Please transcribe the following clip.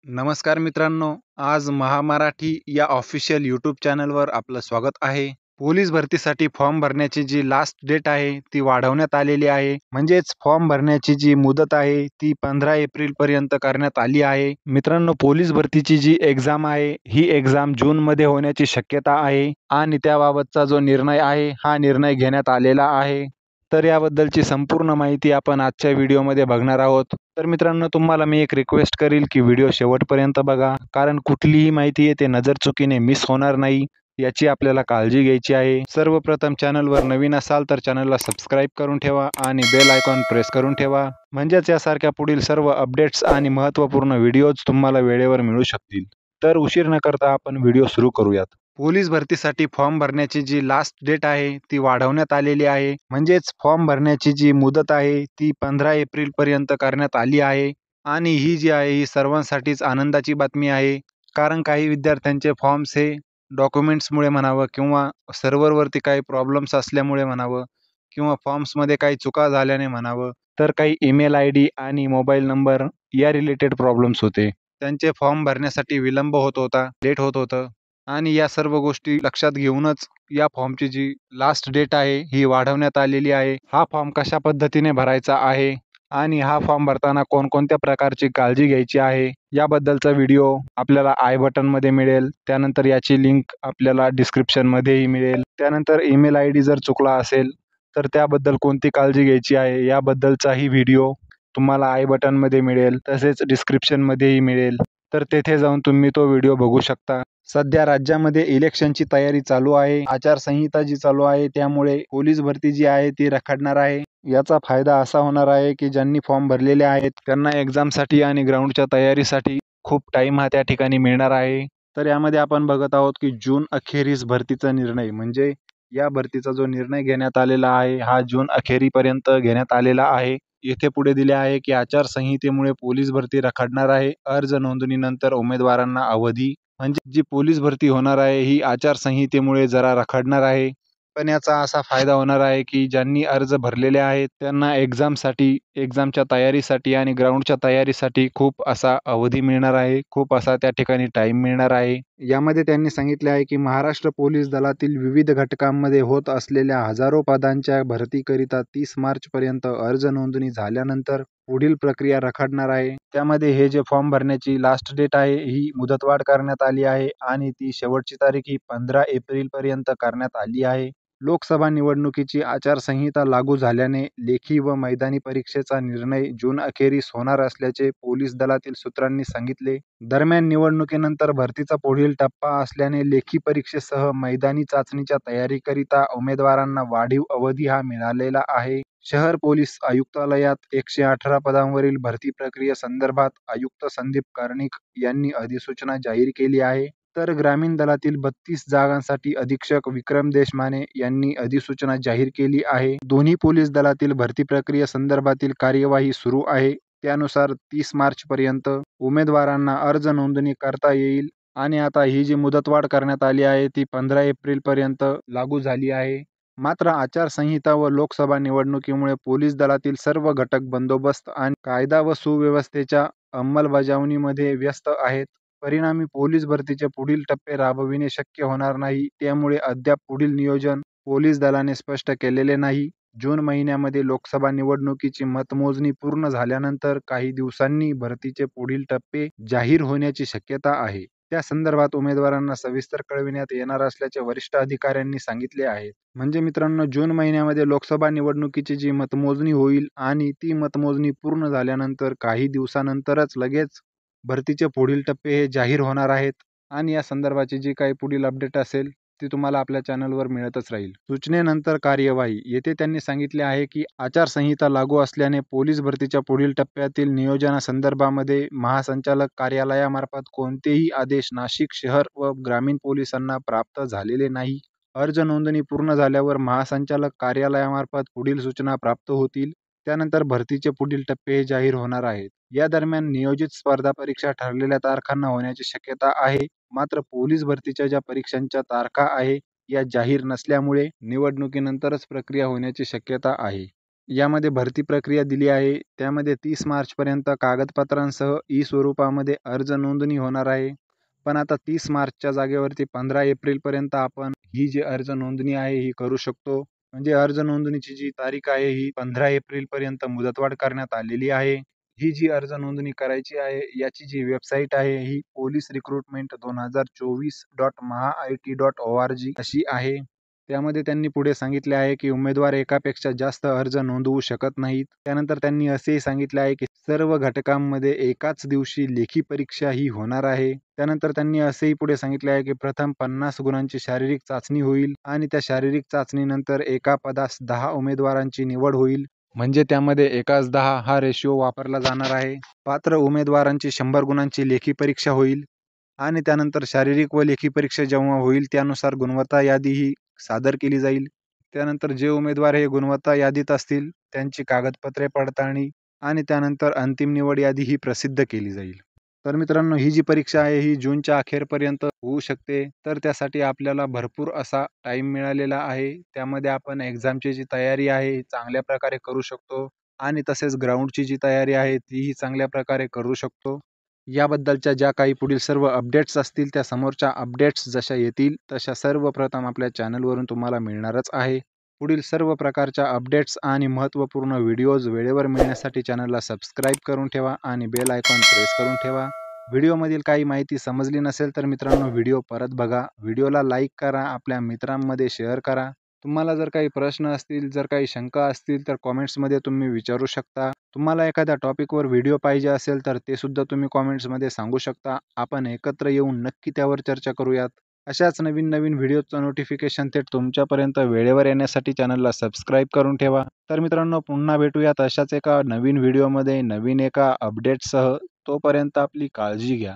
नमस्कार मित्रांनो, आज महामराठी या ऑफिशियल यूट्यूब चॅनलवर आपलं स्वागत आहे. पोलीस भरतीसाठी फॉर्म भरण्याची जी लास्ट डेट आहे ती वाढवण्यात आलेली आहे. म्हणजेच फॉर्म भरण्याची जी मुदत आहे ती 15 एप्रिलपर्यंत करण्यात आली आहे. मित्रांनो, पोलीस भरतीची जी एक्झाम आहे ही एक्झाम जूनमध्ये होण्याची शक्यता आहे आणि त्याबाबतचा जो निर्णय आहे हा निर्णय घेण्यात आलेला आहे. तर याबद्दलची संपूर्ण माहिती आपण आजच्या व्हिडिओमध्ये बघणार आहोत. तर मित्रांनो, तुम्हाला मी एक रिक्वेस्ट करील की व्हिडिओ शेवटपर्यंत बघा, कारण कुठलीही माहिती आहे ते नजरचुकीने मिस होणार नाही याची आपल्याला काळजी घ्यायची आहे. सर्वप्रथम चॅनलवर नवीन असाल तर चॅनलला सबस्क्राईब करून ठेवा आणि बेल आयकॉन प्रेस करून ठेवा, म्हणजेच यासारख्या पुढील सर्व अपडेट्स आणि महत्त्वपूर्ण व्हिडिओज तुम्हाला वेळेवर मिळू शकतील. तर उशीर न करता आपण व्हिडिओ सुरू करूयात. पोलीस भरतीसाठी फॉर्म भरण्याची जी लास्ट डेट आहे ती वाढवण्यात आलेली आहे. म्हणजेच फॉर्म भरण्याची जी मुदत आहे ती 15 एप्रिलपर्यंत करण्यात आली आहे आणि ही जी आहे ही सर्वांसाठीच आनंदाची बातमी आहे. कारण काही विद्यार्थ्यांचे फॉर्म्स हे डॉक्युमेंट्समुळे म्हणावं किंवा सर्व्हरवरती काही प्रॉब्लेम्स असल्यामुळे म्हणावं किंवा फॉर्म्समध्ये काही चुका झाल्याने म्हणावं, तर काही ईमेल आयडी आणि मोबाईल नंबर या रिलेटेड प्रॉब्लेम्स होते. त्यांचे फॉर्म भरण्यासाठी विलंब होत होता, लेट होत होतं आणि या सर्व गोष्टी लक्षात घेऊनच या फॉर्मची जी लास्ट डेट आहे ही वाढवण्यात आलेली आहे. हा फॉर्म कशा पद्धतीने भरायचा आहे आणि हा फॉर्म भरताना कोणकोणत्या प्रकारची काळजी घ्यायची आहे याबद्दलचा व्हिडिओ आपल्याला आय बटनमध्ये मिळेल. त्यानंतर याची लिंक आपल्याला डिस्क्रिप्शनमध्येही मिळेल. त्यानंतर ईमेल आय डी जर चुकला असेल तर त्याबद्दल कोणती काळजी घ्यायची आहे याबद्दलचाही व्हिडिओ तुम्हाला आय बटनमध्ये मिळेल, तसेच डिस्क्रिप्शनमध्येही मिळेल. तर तेथे जाऊन तुम्ही तो व्हिडिओ बघू शकता. सध्या राज्यामध्ये इलेक्शनची तयारी चालू आहे. आचारसंहिता जी चालू आहे त्यामुळे पोलीस भरती जी आहे ती रखडणार आहे. याचा फायदा असा होणार आहे की ज्यांनी फॉर्म भरलेले आहेत त्यांना एक्झामसाठी आणि ग्राउंडच्या तयारीसाठी खूप टाईम हा त्या ठिकाणी मिळणार आहे. तर यामध्ये आपण बघत आहोत की जून अखेरीस भरतीचा निर्णय, म्हणजे या भरतीचा जो निर्णय घेण्यात आलेला आहे हा जून अखेरीपर्यंत घेण्यात आलेला आहे. येथे पुढे दिले आहे की आचारसंहितेमुळे पोलीस भरती रखडणार आहे. अर्ज नोंदणीनंतर उमेदवारांना अवधी, म्हणजे जी पोलीस भरती होणार आहे ही आचारसंहितेमुळे जरा रखडणार आहे. पण याचा असा फायदा होणार आहे की ज्यांनी अर्ज भरलेले आहेत त्यांना एक्झामच्या तयारीसाठी आणि ग्राउंडच्या तयारीसाठी खूप असा अवधी मिळणार आहे, खूप असा त्या ठिकाणी टाईम मिळणार आहे. यामध्ये त्यांनी सांगितले आहे की महाराष्ट्र पोलीस दलातील विविध घटकांमध्ये होत असलेल्या हजारो पदांच्या भरतीकरिता 30 मार्चपर्यंत अर्ज नोंदणी झाल्यानंतर पुढील प्रक्रिया रखडणार आहे. त्यामध्ये हे जे फॉर्म भरण्याची लास्ट डेट आहे ही मुदतवाढ करण्यात आली आहे आणि ती शेवटची तारीख ही 15 एप्रिलपर्यंत करण्यात आली आहे. लोकसभा निवडणुकीची आचारसंहिता लागू झाल्याने लेखी व मैदानी परीक्षेचा निर्णय जून अखेरीस होणार असल्याचे पोलीस दलातील सूत्रांनी सांगितले. दरम्यान निवडणुकीनंतर भरतीचा पुढील टप्पा असल्याने लेखी परीक्षेसह मैदानी चाचणीच्या तयारीकरिता उमेदवारांना वाढीव अवधी हा मिळालेला आहे. शहर पोलीस आयुक्तालयात 118 पदांवरील भरती प्रक्रियेसंदर्भात आयुक्त संदीप कर्णिक यांनी अधिसूचना जाहीर केली आहे. तर ग्रामीण दलातील 32 जागांसाठी अधीक्षक विक्रम देशमाने यांनी अधिसूचना जाहीर केली आहे. दोन्ही पोलीस दलातील भरती प्रक्रियेसंदर्भातील कार्यवाही सुरू आहे. त्यानुसार 30 मार्चपर्यंत उमेदवारांना अर्ज नोंदणी करता येईल आणि आता ही जी मुदतवाढ करण्यात आली आहे ती 15 एप्रिलपर्यंत लागू झाली आहे. मात्र आचारसंहिता व लोकसभा निवडणुकीमुळे पोलीस दलातील सर्व घटक बंदोबस्त आणि कायदा व सुव्यवस्थेच्या अंमलबजावणीमध्ये व्यस्त आहेत. परिणामी पोलीस भरतीचे पुढील टप्पे राबविणे शक्य होणार नाही. त्यामुळे अद्याप पुढील नियोजन पोलीस दलाने स्पष्ट केलेले नाही. जून महिन्यामध्ये लोकसभा निवडणुकीची मतमोजणी पूर्ण झाल्यानंतर काही दिवसांनी भरतीचे पुढील टप्पे जाहीर होण्याची शक्यता आहे. त्या संदर्भात उमेदवारांना सविस्तर कळविण्यात येणार असल्याचे वरिष्ठ अधिकाऱ्यांनी सांगितले आहे. म्हणजे मित्रांनो, जून महिन्यामध्ये लोकसभा निवडणुकीची जी मतमोजणी होईल आणि ती मतमोजणी पूर्ण झाल्यानंतर काही दिवसानंतरच लगेच भरतीचे पुढील टप्पे हे जाहीर होणार आहेत आणि या संदर्भाची जी काही पुढील अपडेट असेल ती तुम्हाला आपल्या चॅनलवर मिळतच राहील. सूचनेनंतर कार्यवाही, येथे त्यांनी सांगितले आहे की आचारसंहिता लागू असल्याने पोलीस भरतीच्या पुढील टप्प्यातील नियोजनासंदर्भामध्ये महासंचालक कार्यालयामार्फत कोणतेही आदेश नाशिक शहर व ग्रामीण पोलिसांना प्राप्त झालेले नाही. अर्ज नोंदणी पूर्ण झाल्यावर महासंचालक कार्यालयामार्फत पुढील सूचना प्राप्त होतील. त्यानंतर भरतीचे पुढील टप्पे हे जाहीर होणार आहेत. या दरम्यान नियोजित स्पर्धा परीक्षा ठरलेल्या तारखांना होण्याची शक्यता आहे. मात्र पोलीस भरतीच्या ज्या परीक्षांच्या तारखा आहे या जाहीर नसल्यामुळे निवडणुकीनंतरच प्रक्रिया होण्याची शक्यता आहे. यामध्ये भरती प्रक्रिया दिली आहे. त्यामध्ये 30 मार्चपर्यंत कागदपत्रांसह स्वरूपामध्ये अर्ज नोंदणी होणार आहे. पण आता 30 मार्चच्या जागेवरती 15 एप्रिलपर्यंत आपण ही जी अर्ज नोंदणी आहे ही करू शकतो. म्हणजे अर्ज नोंदणीची जी तारीख आहे ही 15 एप्रिलपर्यंत मुदतवाढ करण्यात आलेली आहे. ही जी अर्ज नोंदणी करायची आहे याची जी वेबसाईट आहे ही पोलीस रिक्रुटमेंट 2024.mahaIT.org अशी आहे. त्यामध्ये त्यांनी पुढे सांगितले आहे की उमेदवार एकापेक्षा जास्त अर्ज नोंदवू शकत नाहीत. त्यानंतर त्यांनी असेही सांगितले आहे की सर्व घटकांमध्ये एकाच दिवशी लेखी परीक्षा ही होणार आहे. त्यानंतर त्यांनी असेही पुढे सांगितले आहे की प्रथम 50 गुणांची शारीरिक चाचणी होईल आणि त्या शारीरिक चाचणीनंतर एका पदास 10 उमेदवारांची निवड होईल. म्हणजे त्यामध्ये एकास 10 हा रेशिओ वापरला जाणार आहे. पात्र उमेदवारांची 100 गुणांची लेखी परीक्षा होईल आणि त्यानंतर शारीरिक व लेखी परीक्षा जेव्हा होईल त्यानुसार गुणवत्ता यादी ही सादर केली जाईल. त्यानंतर जे उमेदवार हे गुणवत्ता यादीत असतील त्यांची कागदपत्रे पडताळणी आणि त्यानंतर अंतिम निवड यादी ही प्रसिद्ध केली जाईल. तर मित्रांनो, ही जी परीक्षा आहे ही जूनच्या अखेरपर्यंत होऊ शकते. तर त्यासाठी आपल्याला भरपूर असा टाईम मिळालेला आहे. त्यामध्ये आपण एक्झामची जी तयारी आहे ही चांगल्या प्रकारे करू शकतो आणि तसेच ग्राउंडची जी तयारी आहे तीही चांगल्या प्रकारे करू शकतो. याबद्दलच्या ज्या काही पुढील सर्व अपडेट्स असतील त्या समोरच्या अपडेट्स जशा येतील तशा सर्वप्रथम आपल्या चॅनलवरून तुम्हाला मिळणारच आहे. पुढील सर्व प्रकारच्या अपडेट्स आणि महत्त्वपूर्ण व्हिडिओज वेळेवर मिळण्यासाठी चॅनलला सबस्क्राईब करून ठेवा आणि बेल आयकॉन प्रेस करून ठेवा. व्हिडिओमधील काही माहिती समजली नसेल तर मित्रांनो व्हिडिओ परत बघा. व्हिडिओला लाईक करा, आपल्या मित्रांमध्ये शेअर करा. तुम्हाला जर काही प्रश्न असतील, जर काही शंका असतील तर कॉमेंट्समध्ये तुम्ही विचारू शकता. तुम्हाला एखाद्या टॉपिकवर व्हिडिओ पाहिजे असेल तर ते सुद्धा तुम्ही कॉमेंट्समध्ये सांगू शकता. आपण एकत्र येऊन नक्की त्यावर चर्चा करूयात. अशाच नवीन व्हिडिओचं नोटिफिकेशन थेट तुमच्यापर्यंत वेळेवर येण्यासाठी चॅनलला सबस्क्राईब करून ठेवा. तर मित्रांनो पुन्हा भेटूयात अशाच एका नवीन व्हिडिओमध्ये नवीन एका अपडेटसह. तोपर्यंत आपली काळजी घ्या.